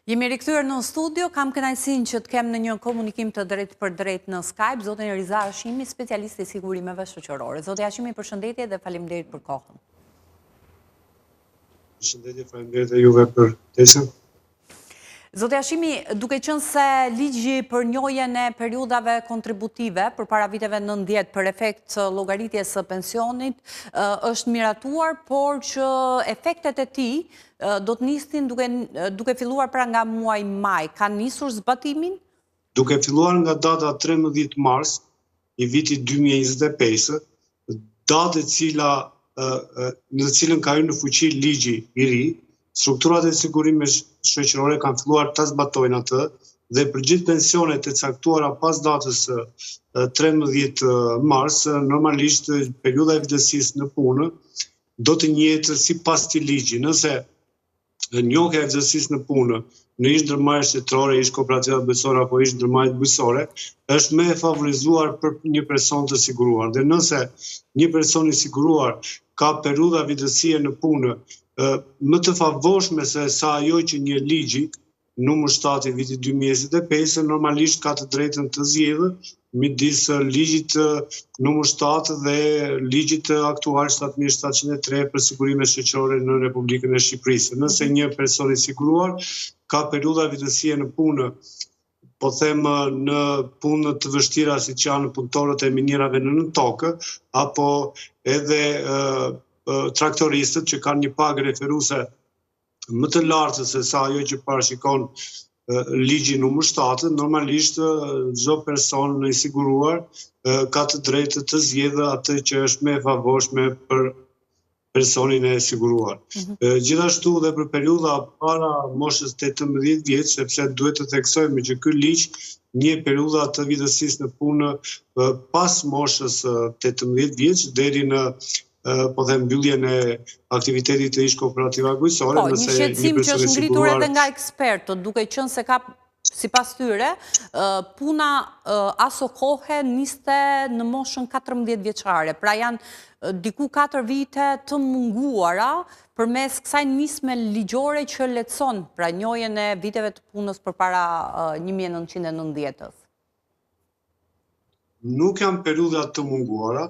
Jemi rikthyer në studio, kam kënaqësinë që të kem në një komunikim të drejtë për drejtë në Skype zotin Riza Hashimi, specialist i sigurimeve shoqërore. Zoti Hashimi, përshëndetje dhe faleminderit për kohën. Përshëndetje, faleminderit e juve për ftesën. Zoti Hashimi, duke qenë se ligji për njojën e periudhave kontributive për para viteve 90 për efekt llogaritjes së pensionit është miratuar, por që efektet e tij do të nisnin duke filluar pra nga muaji maj. Ka nisur zbatimin? Duke filluar nga data 13 mars i vitit 2025, datë në cilën ka hyrë në fuqi ligji i ri, strukturat e sigurimeve shoqërore kanë filluar ta zbatojnë atë dhe për gjithë pensionet e caktuara pas datës 13 mars, normalisht periudha e vdesjes në punë do të njihet sipas këtij ligji. Nëse njohja e vdesjes në punë në ish ndërmarrje shtetërore, ish kooperativa bujqësore apo ish ndërmarrje bujqësore, është më e favorizuar për një person të siguruar. Dhe nëse një person i siguruar ka periudha vdesje në punë më të favorshme se sa ajo që një ligji numër 7 i vitit 2025 normalisht ka të drejtën të zgjedhë midis ligjit numër 7 dhe ligjit aktual 7703 për sigurimet shoqërore në Republikën e Shqipërisë. Nëse një person i siguruar ka periudha vdesje në punë, po them në punë të vështira siç janë punëtorët e minierave në tokë, apo edhe traktoristët që kanë një pagë referuese më të lartë se sa ajo që parashikon ligji numër 7, normalisht çdo person i siguruar ka të drejtë të zgjedhë atë që është më e favorshme për personin e siguruar. Gjithashtu dhe për periudha para moshës 18 vjeç, sepse duhet të theksojmë që ky ligj një periudha të vdesjes në punë pas moshës 18 vjeç deri në po them mbylljen e aktivitetit të ish kooperativa bujqësore. Po, një shqetësim që është ngritur edhe nga ekspertët, duke qenë se ka sipas tyre puna aso kohe niste në moshën 14 vjeçare. Pra janë diku 4 vite të munguara përmes kësaj nisme ligjore që lehtëson pra njojën e viteve të punës përpara 1990-s. Nuk janë periudha të munguara,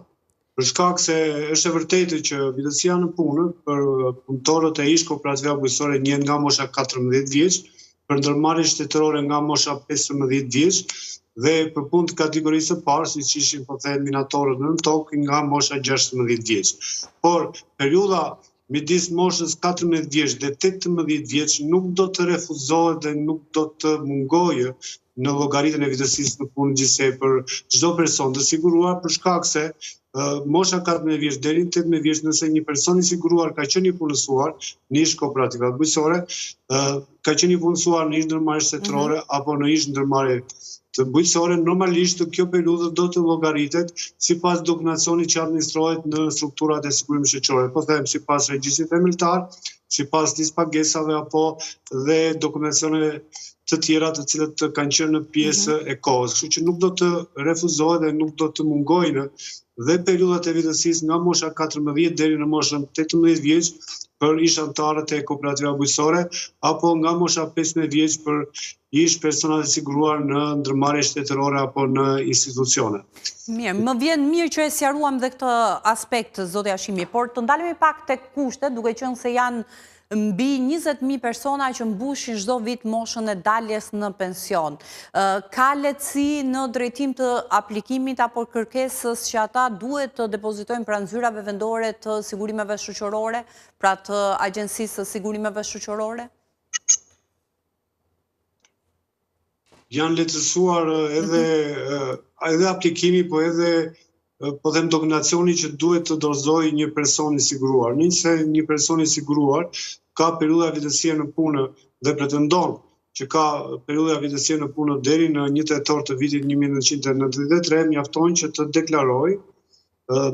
për shkak se është e vërtetë që vdesja në punë për punëtorët e ish kooperativa bujqësore njën nga mosha 14 vjeç, për ndërmarrje shtetërore nga mosha 15 vjeç dhe për punë të kategorisë së parë, siç ishin po them minatorët në tokë nga mosha 16 vjeç. Por periudha midis moshës 14 vjeç dhe 18 vjeç nuk do të refuzohet dhe nuk do të mungojë në llogaritën e vdesjes në punë gjithsej për çdo person të siguruar, për shkak se mosha 14 vjeç deri në 18 vjeç, nëse një person i siguruar ka qenë i punësuar në ish kooperativa bujqësore, ka qenë i punësuar në ish ndërmarrje shtetërore apo në ish ndërmarrje të bujqësore, normalisht kjo periudhë do të llogaritet sipas dokumentacionit që administrohet në strukturat e sigurimit shoqëror. Po them sipas regjistrit familjtar, sipas disë pagesave apo dhe dokumentacione të tjera të cilët kanë qenë në pjesë e kohës. Kështu që nuk do të refuzohet dhe nuk do të mungojnë dhe periudhat e vdesjes nga mosha 14 deri në moshën 18 vjeç për ish anëtarët e kooperativa bujqësore apo nga mosha 15 vjeç për ish personat e siguruar në ndërmarrje shtetërore apo në institucione. Mirë, më vjen mirë që e sqaruam dhe këtë aspekt, zoti Hashimi, por të ndalemi pak tek kushtet, duke qenë se janë mbi 20.000 persona që mbushin çdo vit moshën e daljes në pension. Ka lehtësi në drejtim të aplikimit apo kërkesës që ata duhet të depozitojnë pranë zyrave vendore të sigurimeve shoqërore, pra të Agjencisë së Sigurimeve Shoqërore? Janë lehtësuar edhe aplikimi, po edhe po them dokumentacioni që duhet të dorëzojë një person i siguruar. Nëse një person i siguruar ka periudha vdesje në punë dhe pretendon që ka periudha vdesje në punë deri në 1 tetor të vitit 1993, mjafton që të deklarojë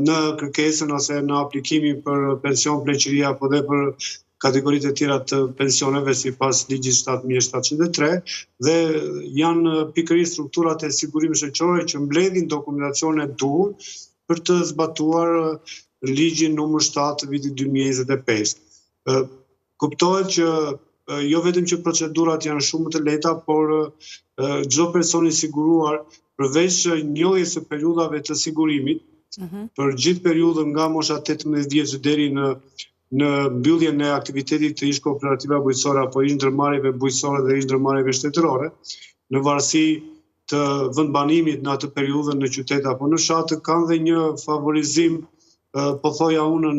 në kërkesën ose në aplikimin për pension, pleqëri apo dhe për kategoritë e tjera të pensioneve sipas ligjit 7703 dhe janë pikërisht strukturat e sigurimit shoqëror që mbledhin dokumentacione duhur për të zbatuar ligjin numër 7 të vitit 2025. Kuptohet që jo vetëm që procedurat janë shumë të lehta, por çdo person i siguruar, përveç njohjes së periudhave të sigurimit, për gjithë periudhën nga mosha 18 vjeç deri në mbylljen e aktivitetit të ish kooperativa bujqësore apo ish ndërmarrjeve bujqësore dhe ish ndërmarrjeve shtetërore, në varësi të vendbanimit në atë periudhën në qytet apo në fshat, kanë dhe një favorizim, po thoja unë,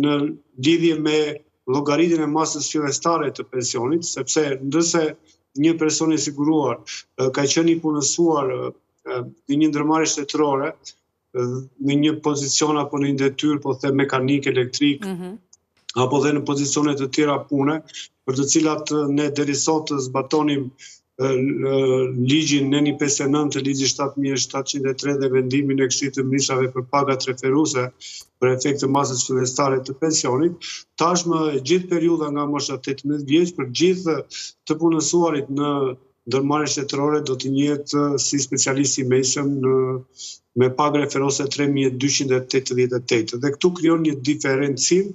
në lidhje me llogaritjen e masës fillestare të pensionit, sepse ndërse një person i siguruar ka qenë i punësuar në një ndërmarrje shtetërore, në një pozicion apo në një detyrë, po them mekanik, elektrik, apo dhe në pozicione të tjera pune, për të cilat ne deri sot zbatonim ligjin neni 59 të ligjit 7703 dhe vendimin e Këshillit të Ministrave për pagat referuese për efekt të masës fillestare të pensionit, tashmë gjithë periudha nga mosha 18 vjeç për gjithë të punësuarit në ndërmarrje shtetërore do të njihet si specialist i mesëm me pagë referuese 3288 dhe këtu krijon një diferencim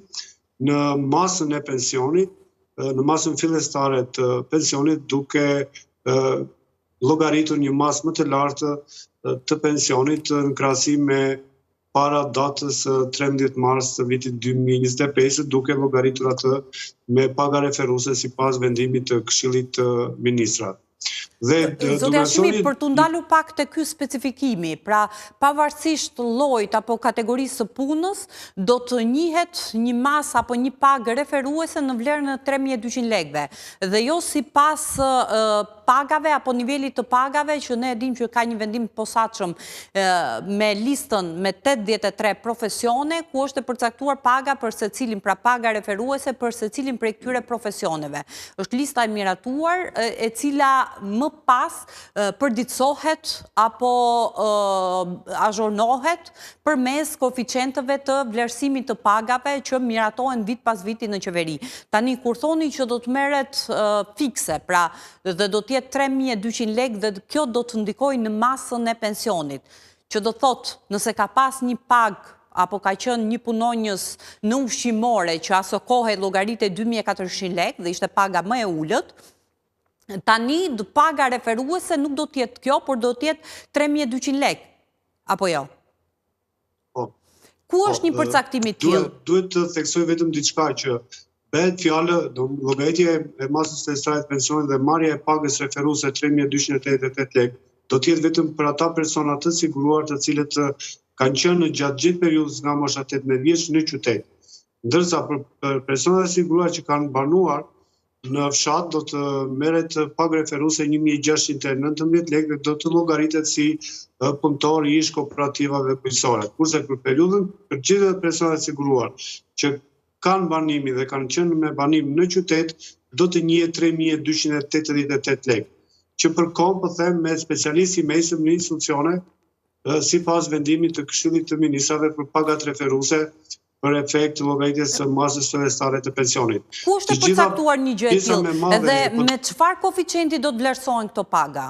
në masën e pensionit, në masën fillestare të pensionit, duke llogaritur një masë më të lartë të pensionit në krahasim me para datës 13 mars të vitit 2025, duke llogaritur atë me paga referuese sipas vendimit të Këshillit të Ministrave. Zoti Hashimi, për të ndalur pak te ky specifikimi, pra pavarësisht llojit apo kategorisë së punës, do të njihet një masë apo një pagë referuese në vlerën e 3200 lekëve, dhe jo sipas pagave apo nivelit të pagave që ne e dim që ka një vendim të posaçëm me listën me 83 profesione, ku është e përcaktuar paga për secilin, pra paga referuese për secilin prej këtyre profesioneve. Është lista e miratuar e cila më pas përditësohet apo azhurnohet përmes koeficientëve të vlerësimit të pagave që miratohen vit pas viti në qeveri. Tani, kur thoni që do të merret fikse, pra dhe do të jetë 3200 lekë dhe kjo do të ndikojë në masën e pensionit, që do thot, nëse ka pas një pagë apo ka qenë një punonjës në ushqimore që aso kohë llogaritë 2400 lekë dhe ishte paga më e ulët, tani paga referuese nuk do të jetë kjo, por do të jetë 3200 lekë, apo jo? Ku është një përcaktim i tillë? Duhet të theksoj vetëm diçka që bëhet fjalë, llogaritja e masës fillestare të pensionit dhe marrja e pagës referuese 3288 lekë, do të jetë vetëm për ata persona të siguruar të cilët kanë qenë gjatë gjithë periudhës nga mosha 18 vjeç në qytet. Ndërsa për personat e siguruar që kanë banuar në fshat do të merret pagë referuese 1619 lekë dhe do të llogaritet si punëtor i ish kooperativave bujqësore. Kurse për periudhën për gjithë personat e siguruar që kanë banimin dhe kanë qenë me banim në qytet, do të njihet 3288 lekë, që përkon, po them, me specialist i mesëm në institucione sipas vendimit të Këshillit të Ministrave për pagat referuese për efekt të llogaritjes së masës fillestare të pensionit. Ku është e përcaktuar një gjë e tillë dhe me çfarë koeficienti do të vlerësohen këto paga?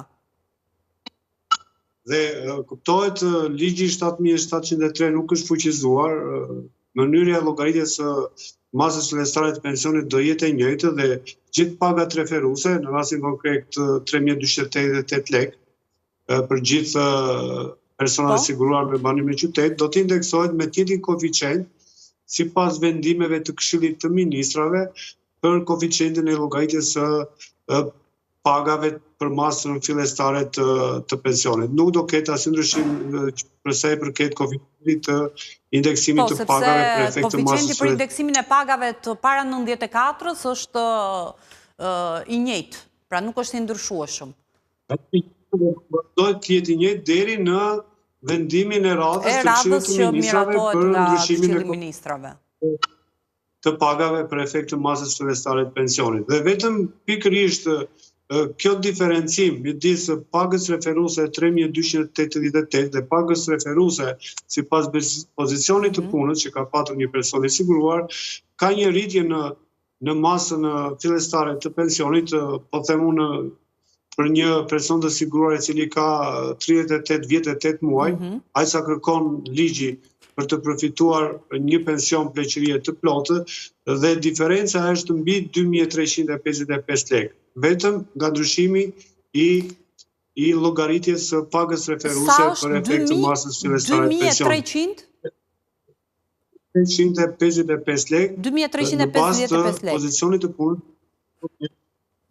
Dhe kuptohet ligji 7703 nuk është fuqizuar, mënyra e llogaritjes së masës fillestare të pensionit do jetë e njëjtë dhe gjithë pagat referuese, në rastin konkret 3288 lekë për gjithë personat e siguruar me banim në qytet, do të indeksohet me njëjtin koeficient sipas vendimeve të Këshillit të Ministrave për koeficientin e llogaritjes së pagave për masën fillestare të pensionit. Nuk do ketë asnjë ndryshim për sa i përket koeficientit të indeksimit të pagave për efekt të masës. Koeficienti për indeksimin e pagave të para 94-s është i njëjtë, pra nuk është i ndryshueshëm. Do të jetë i njëjtë deri në vendimin e radhës të Këshillit të Ministrave për ndryshimin të pagave për efekt të masës fillestare të pensionit. Dhe vetëm pikërisht kjo diferencim midis pagës referuese 3288 dhe pagës referuese sipas pozicionit të punës që ka patur një person i siguruar, ka një rritje në masën fillestare të pensionit, po them unë, për një person të siguruar i cili ka 38 vjet e 8 muaj, ai sa kërkon ligji për të përfituar një pension pleqërie të plotë dhe diferenca është mbi 2.355 lekë, vetëm nga ndryshimi i llogaritjes së pagës referuese për efekt të masës fillestare të pensionit. 355 lekë në bazë të pozicionit të punës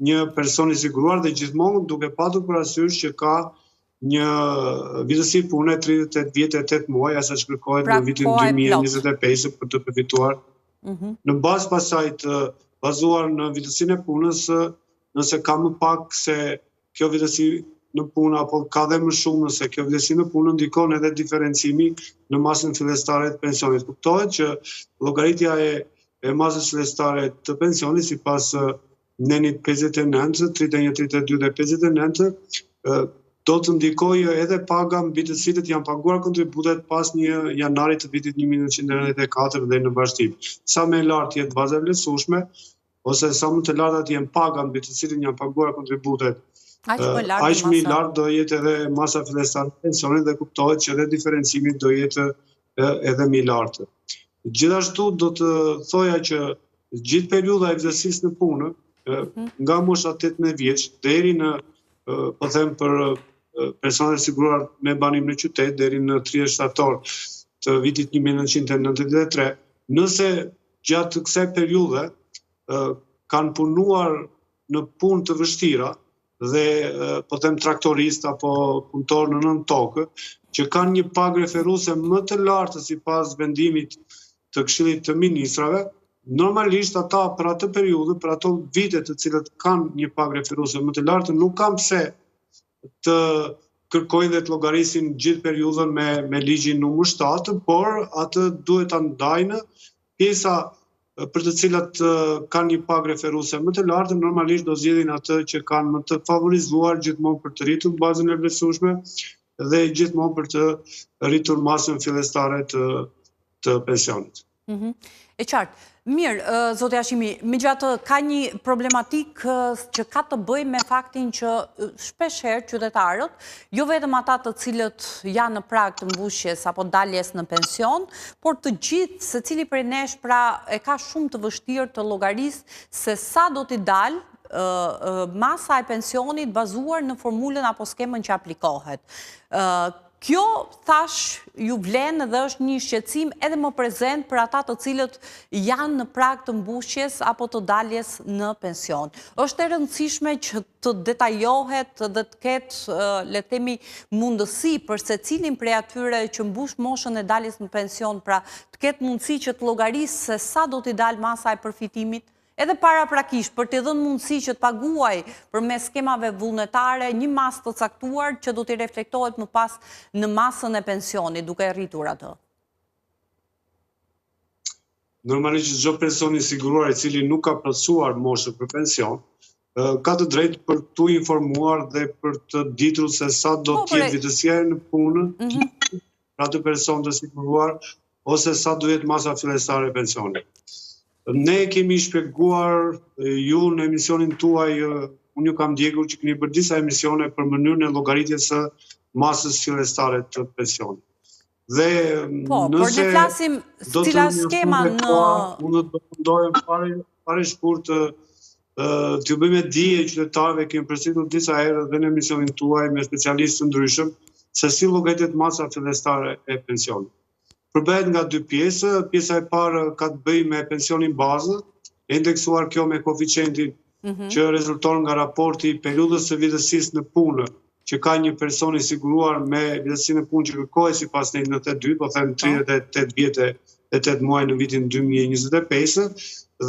një person i siguruar dhe gjithmonë duke patur parasysh që ka një vitësi pune 38 vjet e 8 muaj, asa që kërkohet në vitin 2025 për të përfituar. Në bazë pasaj të bazuar në vitësinë e punës, nëse ka më pak se kjo vitësi në punë apo ka dhe më shumë nëse kjo vitësi në punë ndikon edhe diferencimi në masën fillestare të pensionit. Kuptohet që llogaritja e masës fillestare të pensionit sipas nenit 59, 31, 32 dhe 59 do të ndikojë edhe paga mbi të cilët janë paguar kontributet pas 1 janarit të vitit 1994 dhe në vazhdim. Sa më e lartë jetë baza e vlerësueshme, ose sa më të larta të jenë paga mbi të cilën janë paguar kontributet, aq më i lartë do jetë edhe masa fillestare e pensionit dhe kuptohet që edhe diferencimi do jetë edhe më i lartë. Gjithashtu do të thoja që gjithë periudha e vdesisë në punë, nga mosha 18 vjeç deri në, po them për personat e siguruar me banim në qytet deri në 30 shtator të vitit 1993, nëse gjatë kësaj periudhe kanë punuar në punë të vështira dhe po them traktorist apo punëtor në nën tokë, që kanë një pagë referuese më të lartë sipas vendimit të Këshillit të Ministrave, normalisht ata për atë periudhë, për ato vite të cilët kanë një pagë referuese më të lartë, nuk kanë pse të kërkojnë dhe të llogarisin gjithë periudhën me ligjin numër 7, por atë duhet ta ndajnë pjesa për të cilat kanë një pagë referuese më të lartë, normalisht do zgjedhin atë që kanë më të favorizuar gjithmonë për të rritur bazën e vlerësueshme dhe gjithmonë për të rritur masën fillestare të pensionit. E qartë. Mirë, zotë Hashimi, megjithatë ka një problematik që ka të bëjë me faktin që shpeshherë qytetarët, jo vetëm ata të cilët janë në prag të mbushjes apo daljes në pension, por të gjithë, secili prej nesh pra e ka shumë të vështirë të llogarisë se sa do t'i dalë masa e pensionit bazuar në formulën apo skemën që aplikohet. Kjo, thash, ju vlen dhe është një shqetësim edhe më prezent për ata të cilët janë në prag të mbushjes apo të daljes në pension. Është e rëndësishme që të detajohet dhe të ketë, le të themi, mundësi për secilin prej atyre që mbush moshën e daljes në pension, pra të ketë mundësi që të llogarisë se sa do t'i dalë masa e përfitimit, edhe paraprakisht për t'i dhënë mundësi që të paguaj përmes skemave vullnetare një masë të caktuar që do t'i reflektohet më pas në masën e pensionit duke rritur atë. Normalisht çdo person i siguruar i cili nuk ka plotësuar moshën për pension, ka të drejtë për t'u informuar dhe për të ditur se sa do të jetë vitësia në punë për atë person të siguruar ose sa do jetë masa fillestare e pensionit. Ne kemi shpjeguar ju në emisionin tuaj, unë ju kam ndjekur që keni bërë disa emisione për mënyrën e llogaritjes së masës fillestare të pensionit. Dhe por ne flasim cila skema në unë do të mundohem fare shkurt t'ju bëjmë dije qytetarëve, kemi përsëritur disa herë dhe në emisionin tuaj me specialistë të ndryshëm se si llogaritet masa fillestare e pensionit. Përbëhet nga dy pjesë. Pjesa e parë ka të bëjë me pensionin bazë, indeksuar kjo me koeficientin që rezulton nga raporti i periudhës së vitësisë në punë, që ka një person i siguruar me vitësi në punë që kërkohet sipas nenit 92, po them 38 vjet e 8 muaj në vitin 2025,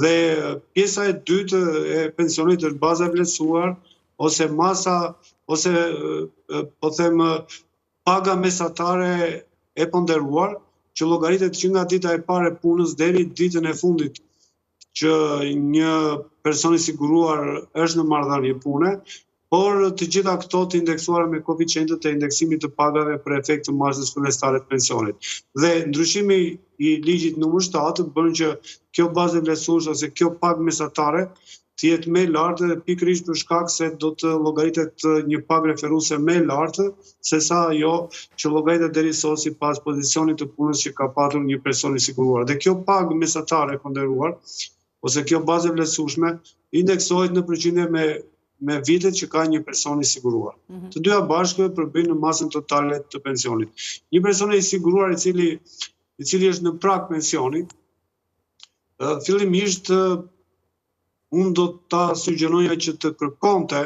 dhe pjesa e dytë e pensionit është baza e vlerësuar ose masa ose po them paga mesatare e ponderuar, që llogaritet që nga dita e parë e punës deri ditën e fundit që një person i siguruar është në marrëdhënie pune, por të gjitha këto të indeksuara me koeficientët e indeksimit të pagave për efekt të masës fillestare të pensionit. Dhe ndryshimi i ligjit numër 7 bën që kjo bazë vlerësuese ose kjo pagë mesatare të të jetë më e lartë dhe pikërisht për shkak se do të llogaritet një pagë referuese më e lartë se sa ajo që llogaritet deri sot sipas pozicionit të punës që ka patur një person i siguruar. Dhe kjo pagë mesatare e ponderuar ose kjo bazë e vlerësueshme indeksohet në përqindje me vitet që ka një person i siguruar. Të dyja bashkë përbëjnë në masën totale të pensionit. Një person i siguruar i cili është në prag pensioni, fillimisht unë do ta sugjeroja që të kërkonte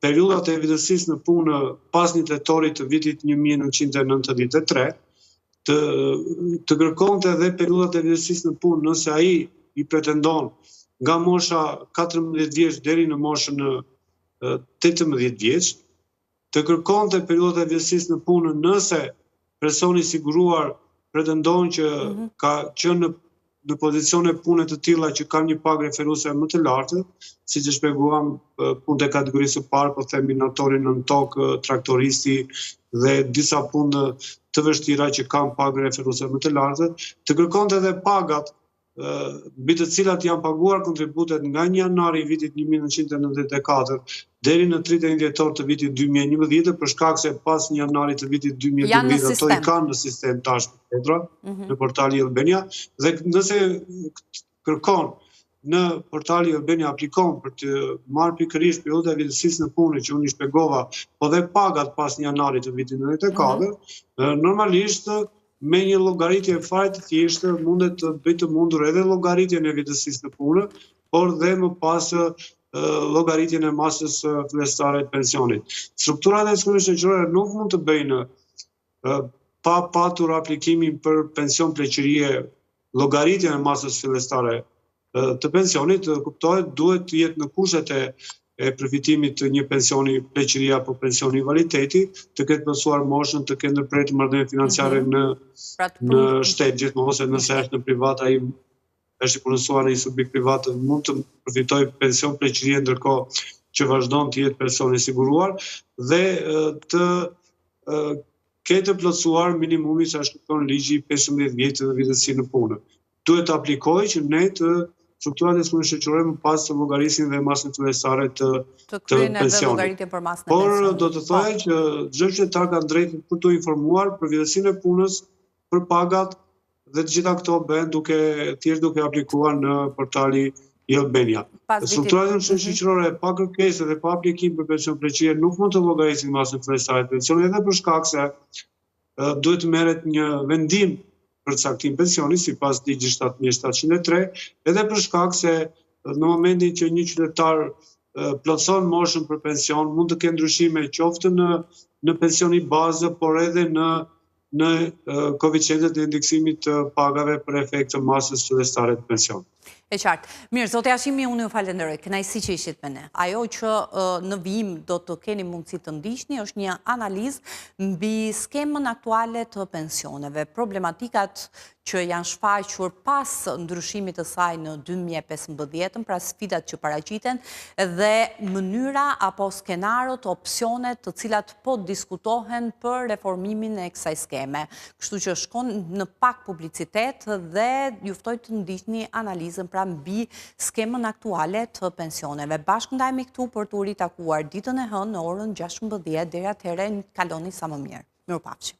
periudat e evidentësisë në punë pas 1 tetorit të vitit 1993, të kërkonte edhe periudat e evidentësisë në punë nëse ai i pretendon nga mosha 14 vjeç deri në moshën 18 vjeç, të kërkonte periudat e evidentësisë në punë nëse personi i siguruar pretendon që ka qenë në pozicione pune të tilla që kanë një pagë referuese më të lartë, siç e shpjeguam, punë e kategorisë së parë, po themi natori nën tokë, traktoristi dhe disa punë të vështira që kanë pagë referuese më të lartë, të kërkonte edhe pagat mbi të cilat janë paguar kontributet nga 1 janari i vitit 1994 deri në 31 dhjetor të vitit 2011, për shkak se pas 1 janarit të vitit 2012 ato i kanë në sistem tash në portali Albania, dhe nëse kërkon në portali Albania aplikon për të marrë pikërisht periudhën e evidentësisë në punë që unë i shpjegova, po dhe pagat pas 1 janarit të vitit 94, normalisht me një llogaritje fare të thjeshtë mundet të bëj të mundur edhe llogaritjen e evidentësisë në punë, por dhe më pas llogaritjen e masës fillestare të pensionit. Strukturat e sigurisë shoqërore nuk mund të bëjnë pa patur aplikimin për pension pleqërie llogaritjen e masës fillestare të pensionit, kuptohet, duhet të jetë në kushtet e përfitimit të një pensioni pleqërie apo pensioni invaliditeti, të ketë plotësuar moshën, të ketë ndërprerje marrëdhënie financiare në shtet gjithmonë, ose nëse është në privat, ai është i punësuar në një subjekt privat, mund të përfitojë pension pleqërie ndërkohë që vazhdon të jetë person i siguruar dhe të ketë plotësuar minimumi sa shkakton ligji 15 vjet të evidentësisë në punë. Duhet të aplikojë që ne të strukturat e sigurisë shoqërore më pas të llogarisin dhe masën fillestare të pensionit. Por do të thojë që çdo qytetar ka drejtë për të informuar për vjedhësinë e punës, për pagat dhe të gjitha këto bëhen duke aplikuar në portali i Albania. Strukturat e sigurisë shoqërore pa kërkesë dhe pa aplikim për pension pleqërie nuk mund të llogarisin masën fillestare të pensionit, edhe për shkak se duhet të merret një vendim për caktim pensioni sipas ligjit 7703, edhe për shkak se në momentin që një qytetar plotëson moshën për pension, mund të ketë ndryshime qoftë në pensioni bazë, por edhe në koeficientet e indeksimit të pagave për efekt të masës fillestare të pensionit. E qartë. Mirë, zote Hashimi, unë ju falenderoj. Kënaqësi që ishit me ne. Ajo që në vijim do të keni mundësi të ndiqni është një analizë mbi skemën aktuale të pensioneve, problematikat që janë shfaqur pas ndryshimit të saj në 2015, pra sfidat që paraqiten dhe mënyra apo skenarët, opsionet të cilat po diskutohen për reformimin e kësaj skeme. Kështu që shkon në pak publicitet dhe ju ftoj të ndiqni analizën pra mbi skemën aktuale të pensioneve. Bashkë ndajemi këtu për të ritakuar ditën e hënë në orën 16 deri atëherë kaloni sa më mirë. Mirupafshim.